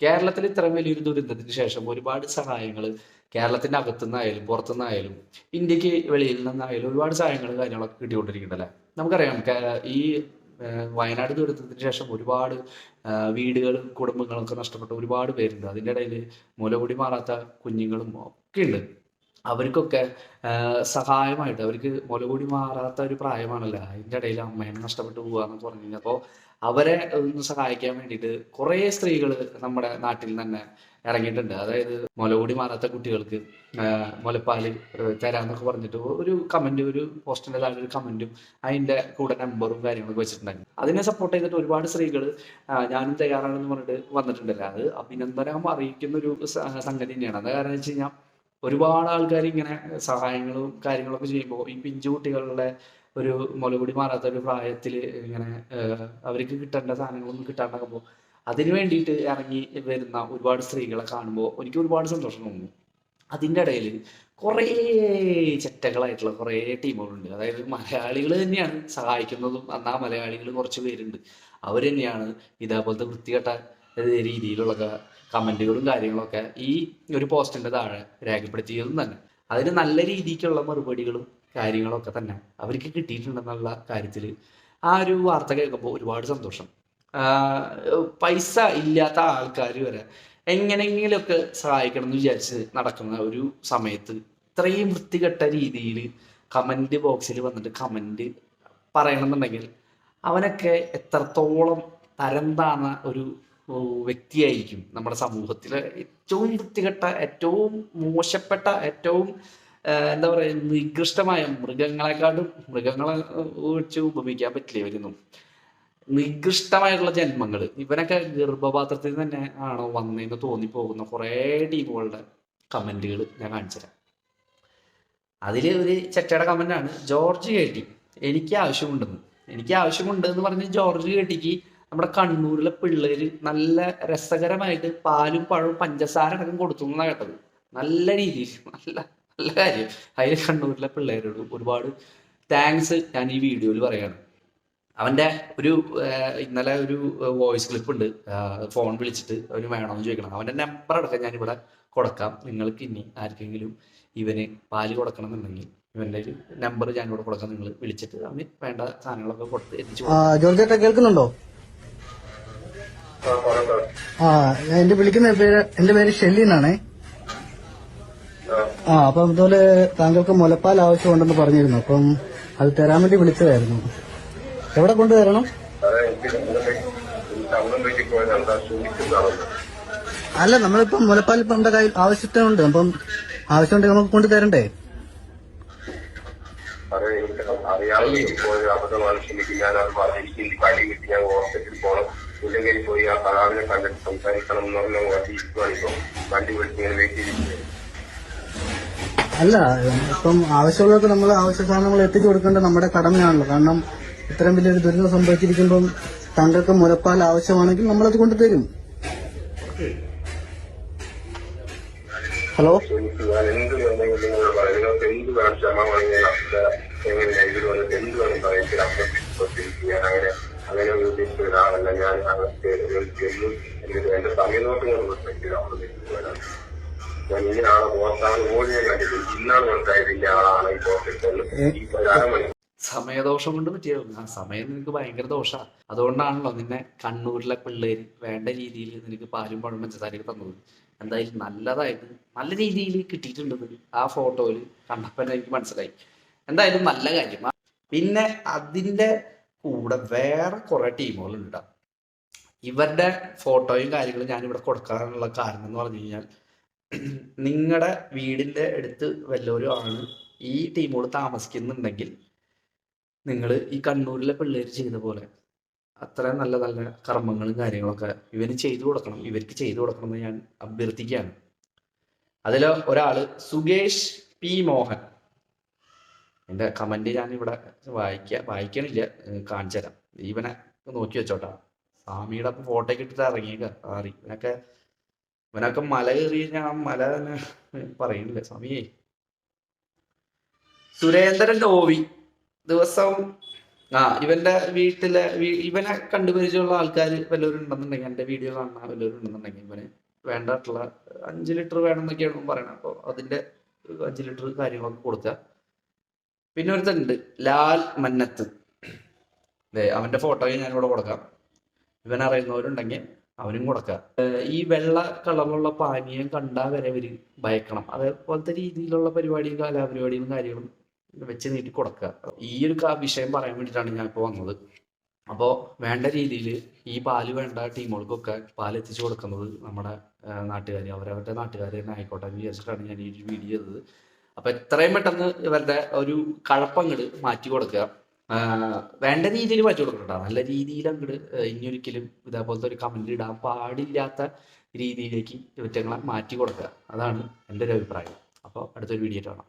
കേരളത്തിൽ ഇത്രയും വലിയൊരു ദുരന്തത്തിന് ശേഷം ഒരുപാട് സഹായങ്ങൾ കേരളത്തിന്റെ അകത്തുനിന്നായാലും പുറത്തുനിന്നായാലും ഇന്ത്യക്ക് വെളിയിൽ നിന്നായാലും ഒരുപാട് സഹായങ്ങൾ കാര്യങ്ങളൊക്കെ കിട്ടിക്കൊണ്ടിരിക്കുന്നുണ്ടല്ലേ. നമുക്കറിയാം ഈ വയനാട് ദുരന്തത്തിന് ശേഷം ഒരുപാട് വീടുകളും കുടുംബങ്ങളൊക്കെ നഷ്ടപ്പെട്ട ഒരുപാട് പേരുണ്ട്. അതിൻ്റെ ഇടയിൽ മുലകുടി മാറാത്ത കുഞ്ഞുങ്ങളും ഒക്കെ ഉണ്ട്. അവർക്കൊക്കെ സഹായമായിട്ട് അവർക്ക് മുലകൂടി മാറാത്ത ഒരു പ്രായമാണല്ലോ. അതിൻ്റെ ഇടയിൽ അമ്മേനെ നഷ്ടപ്പെട്ടു പോകുക എന്നൊക്കെ പറഞ്ഞു കഴിഞ്ഞാൽ, അപ്പോൾ അവരെ ഒന്ന് സഹായിക്കാൻ വേണ്ടിയിട്ട് കുറേ സ്ത്രീകൾ നമ്മുടെ നാട്ടിൽ തന്നെ ഇറങ്ങിയിട്ടുണ്ട്. അതായത് മുലകൂടി മാറാത്ത കുട്ടികൾക്ക് മുലപ്പാല് തരാന്നൊക്കെ പറഞ്ഞിട്ട് ഒരു കമന്റ്, ഒരു പോസ്റ്റിന്റെ താഴെ ഒരു കമന്റും അതിന്റെ കൂടെ നമ്പറും കാര്യങ്ങളൊക്കെ വെച്ചിട്ടുണ്ടായിരുന്നു. അതിനെ സപ്പോർട്ട് ചെയ്തിട്ട് ഒരുപാട് സ്ത്രീകൾ ഞാനും തയ്യാറാണെന്ന് പറഞ്ഞിട്ട് വന്നിട്ടുണ്ടല്ലോ. അത് അഭിനന്ദനം അറിയിക്കുന്ന ഒരു സംഗതി തന്നെയാണ്. അത് കാരണം വെച്ച് കഴിഞ്ഞാൽ ഒരുപാട് ആൾക്കാർ ഇങ്ങനെ സഹായങ്ങളും കാര്യങ്ങളൊക്കെ ചെയ്യുമ്പോൾ ഈ പിഞ്ചു കുട്ടികളുടെ ഒരു മുലകുടി മാറാത്ത ഒരു പ്രായത്തിൽ ഇങ്ങനെ അവർക്ക് കിട്ടേണ്ട സാധനങ്ങളൊന്നും കിട്ടാണ്ടാകുമ്പോൾ അതിന് വേണ്ടിയിട്ട് ഇറങ്ങി വരുന്ന ഒരുപാട് സ്ത്രീകളെ കാണുമ്പോൾ എനിക്ക് ഒരുപാട് സന്തോഷം തോന്നുന്നു. അതിൻ്റെ ഇടയിൽ കുറേ ചെറ്റകളായിട്ടുള്ള കുറേ ടീമുകളുണ്ട്. അതായത് മലയാളികൾ തന്നെയാണ് സഹായിക്കുന്നതും, എന്നാൽ മലയാളികൾ കുറച്ച് പേരുണ്ട്. അവർ തന്നെയാണ് ഇതേപോലത്തെ വൃത്തികെട്ട രീതിയിലുള്ള കമന്റുകളും കാര്യങ്ങളൊക്കെ ഈ ഒരു പോസ്റ്റിന്റെ താഴെ രേഖപ്പെടുത്തിയതും തന്നെ. അതിന് നല്ല രീതിക്കുള്ള മറുപടികളും കാര്യങ്ങളൊക്കെ തന്നെ അവർക്ക് കിട്ടിയിട്ടുണ്ടെന്നുള്ള കാര്യത്തിൽ ആ ഒരു വാർത്ത കേൾക്കുമ്പോൾ ഒരുപാട് സന്തോഷം. പൈസ ഇല്ലാത്ത ആൾക്കാർ വരെ എങ്ങനെയെങ്കിലുമൊക്കെ സഹായിക്കണം എന്ന് വിചാരിച്ച് നടക്കുന്ന ഒരു സമയത്ത് ഇത്രയും വൃത്തികെട്ട രീതിയിൽ കമന്റ് ബോക്സിൽ വന്നിട്ട് കമന്റ് പറയണമെന്നുണ്ടെങ്കിൽ അവനൊക്കെ എത്രത്തോളം തരം താന്ന ഒരു വ്യക്തിയായിരിക്കും. നമ്മുടെ സമൂഹത്തിലെ ഏറ്റവും വൃത്തികെട്ട, ഏറ്റവും മോശപ്പെട്ട, ഏറ്റവും എന്താ പറയുക, നികൃഷ്ടമായ, മൃഗങ്ങളെ വെച്ച് ഉപമിക്കാൻ പറ്റില്ല ഇവരൊന്നും. നികൃഷ്ടമായിട്ടുള്ള ജന്മങ്ങൾ. ഇവനൊക്കെ ഗർഭപാത്രത്തിൽ തന്നെ ആണോ വന്നതെന്ന് തോന്നിപ്പോകുന്ന കുറേ ടീമുകളുടെ കമന്റുകൾ ഞാൻ കാണിച്ചുതരാം. അതിൽ ഒരു ചെറ്റയുടെ കമന്റാണ് ജോർജ് കേട്ടി എനിക്ക് ആവശ്യമുണ്ടെന്ന് പറഞ്ഞ് ജോർജ് കേട്ടിക്ക് നമ്മുടെ കണ്ണൂരിലെ പിള്ളേര് നല്ല രസകരമായിട്ട് പാലും പഴവും പഞ്ചസാര അടക്കം കൊടുത്തു എന്നാണ് കേട്ടത്. നല്ല രീതിയിൽ, നല്ല നല്ല കാര്യം. അതിൽ കണ്ണൂരിലെ പിള്ളേരോട് ഒരുപാട് താങ്ക്സ് ഞാൻ ഈ വീഡിയോയിൽ പറയാണ്. അവന്റെ ഒരു ഇന്നലെ ഒരു വോയിസ് ക്ലിപ്പ് ഉണ്ട്, ഫോൺ വിളിച്ചിട്ട് അവന് വേണമെന്ന് ചോദിക്കണം. അവന്റെ നമ്പർ അടക്കം ഞാനിവിടെ കൊടുക്കാം. നിങ്ങൾക്ക് ഇനി ആർക്കെങ്കിലും ഇവന് പാല് കൊടുക്കണം എന്നുണ്ടെങ്കിൽ ഇവന്റെ ഒരു നമ്പർ ഞാനിവിടെ കൊടുക്കാം. നിങ്ങൾ വിളിച്ചിട്ട് അവന് വേണ്ട സാധനങ്ങളൊക്കെ കൊടുത്ത് എത്തിച്ചു. ജോർജേട്ട കേൾക്കുന്നുണ്ടോ? എന്റെ പേര് ഷെല്ലി എന്നാണേ. അപ്പം ഇതുപോലെ താങ്കൾക്ക് മുലപ്പാൽ ആവശ്യമുണ്ടെന്ന് പറഞ്ഞിരുന്നു. അപ്പം അത് തരാൻ വേണ്ടി വിളിച്ചതായിരുന്നു. എവിടെ കൊണ്ടുതരണം? അല്ല, നമ്മളിപ്പം മുലപ്പാൽ നമ്മുടെ കയ്യിൽ ആവശ്യത്തിനുണ്ട്. അപ്പം ആവശ്യമുണ്ടെങ്കിൽ നമുക്ക് കൊണ്ടുതരണ്ടേ? ഇല്ലെങ്കിൽ പോയി ആ കലാവിനെ കണ്ടിട്ട് സംസാരിക്കണം എന്ന് പറഞ്ഞ വണ്ടി വിളിച്ചിങ്ങനെ വെയിറ്റ് ചെയ്തിട്ട്. അല്ല, ഇപ്പം ആവശ്യമുള്ളവർക്ക് നമ്മൾ ആവശ്യ സാധനങ്ങൾ എത്തിച്ചു കൊടുക്കേണ്ടത് നമ്മുടെ കടമയാണല്ലോ. കാരണം ഇത്രയും വലിയൊരു ദുരിതം സംഭവിച്ചിരിക്കുമ്പം താങ്കൾക്ക് മുലപ്പാൽ ആവശ്യമാണെങ്കിൽ നമ്മളത് കൊണ്ടുതരും. ഹലോ, ഞാൻ എന്ത് വേണമെങ്കിലും നിങ്ങൾ പറയാം. നിങ്ങൾക്ക് എന്ത് വേണം, ക്ഷമ വേണമെങ്കിൽ എങ്ങനെ ഇതിൽ വന്നിട്ട് എന്ത് വേണം പറയത്തിൽ അപ്പുറത്തേക്ക് ഞാൻ അങ്ങനെ ഉദ്ദേശിച്ച ഒരാളല്ല. ഞാൻ എന്നും എന്റെ സമയം നോട്ടുകൊണ്ട് ഞാൻ ഇന്ന ആളെ പോകാൻ പോലും ഞാൻ കണ്ടിട്ടില്ല. ഇന്നാണ് മനസ്സിലായത് ഇന്ന ആളാണ് ഈ പോസ്റ്റ്. സമയദോഷം കൊണ്ട് പറ്റിയ സമയം നിനക്ക് ഭയങ്കര ദോഷമാണ്. അതുകൊണ്ടാണല്ലോ നിന്നെ കണ്ണൂരിലെ പിള്ളേര് വേണ്ട രീതിയിൽ നിനക്ക് പാലും പഴം പഞ്ചസാരയൊക്കെ തന്നത്. എന്തായാലും നല്ലതായിട്ട് നല്ല രീതിയിൽ കിട്ടിയിട്ടുണ്ടെന്ന് ആ ഫോട്ടോയിൽ കണ്ടപ്പോൾ എനിക്ക് മനസ്സിലായി. എന്തായാലും നല്ല കാര്യം. പിന്നെ അതിൻ്റെ കൂടെ വേറെ കുറെ ടീമുകളുണ്ട്. ഇവരുടെ ഫോട്ടോയും കാര്യങ്ങളും ഞാനിവിടെ കൊടുക്കാനുള്ള കാരണം എന്ന് പറഞ്ഞു കഴിഞ്ഞാൽ, നിങ്ങളുടെ വീടിൻ്റെ അടുത്ത് വല്ലവരും ആണ് ഈ ടീമോട് താമസിക്കുന്നുണ്ടെങ്കിൽ നിങ്ങൾ ഈ കണ്ണൂരിലെ പിള്ളേർ ചെയ്ത പോലെ അത്രയും നല്ല നല്ല കർമ്മങ്ങളും കാര്യങ്ങളൊക്കെ ഇവർക്ക് ചെയ്തു കൊടുക്കണം എന്ന് ഞാൻ അഭ്യർത്ഥിക്കുകയാണ്. അതിൽ ഒരാള് സുകേഷ് പി മോഹൻ, എൻ്റെ കമന്റ് ഞാൻ ഇവിടെ വായിക്കണില്ല, കാണിച്ചു തരാം. ഇവനെ നോക്കി വെച്ചോട്ടാ. സ്വാമിയുടെ ഫോട്ടോയ്ക്ക് ഇട്ടിട്ട് ഇറങ്ങിയേക്ക ആറി. ഇവനൊക്കെ മല കയറി ഞാൻ മല തന്നെ പറയുന്നില്ല സ്വാമിയെ. സുരേന്ദ്രൻ ഓവി ദിവസം ഇവന്റെ വീട്ടിലെ ഇവനെ കണ്ടുപരിചയമുള്ള ആൾക്കാർ വല്ലവരും ഉണ്ടെന്നുണ്ടെങ്കിൽ, എൻ്റെ വീഡിയോ കാണുന്ന വല്ലവരും ഉണ്ടെന്നുണ്ടെങ്കിൽ ഇവന് വേണ്ടായിട്ടുള്ള 5 ലിറ്റർ വേണമെന്നൊക്കെയാണ് ഇവൻ പറയണത്. അപ്പോൾ അതിന്റെ 5 ലിറ്റർ കാര്യങ്ങളൊക്കെ കൊടുക്കുക. പിന്നെ ഒരുത്തുണ്ട് ലാൽ മന്നത്ത്, അവന്റെ ഫോട്ടോയും ഞാനിവിടെ കൊടുക്കാം. ഇവൻ അറിയുന്നവരുണ്ടെങ്കിൽ അവനും കൊടുക്കാം. ഈ വെള്ള കളറിലുള്ള പാനീയം കണ്ടാൽ വരെ ഇവര് ഭയക്കണം. അതേപോലത്തെ രീതിയിലുള്ള പരിപാടിയും കലാപരിപാടികളും കാര്യങ്ങളും വെച്ച് നീട്ടി കൊടുക്കുക. ഈ ഒരു വിഷയം പറയാൻ വേണ്ടിയിട്ടാണ് ഞാൻ ഇപ്പോൾ വന്നത്. അപ്പോൾ വേണ്ട രീതിയിൽ ഈ പാല് വേണ്ട ടീമുകൾക്കൊക്കെ പാൽ എത്തിച്ചു കൊടുക്കുന്നത് നമ്മുടെ നാട്ടുകാർ, അവരവരുടെ നാട്ടുകാർ തന്നെ ആയിക്കോട്ടെ എന്ന് വിചാരിച്ചിട്ടാണ് ഞാൻ ഈ ഒരു വീഡിയോ ചെയ്തത്. അപ്പം എത്രയും പെട്ടെന്ന് ഇവരുടെ ഒരു കഴപ്പങ്ങട് മാറ്റി കൊടുക്കുക. വേണ്ട രീതിയിൽ മാറ്റി കൊടുക്കണ്ട, നല്ല രീതിയിൽ അങ്ങോട്ട് ഇനിയൊരിക്കലും ഇതേപോലത്തെ ഒരു കമന്റ് ഇടാൻ പാടില്ലാത്ത രീതിയിലേക്ക് ഇവറ്റങ്ങളെ മാറ്റി കൊടുക്കുക. അതാണ് എൻ്റെ ഒരു അഭിപ്രായം. അപ്പോൾ അടുത്തൊരു വീഡിയോ കാണാം.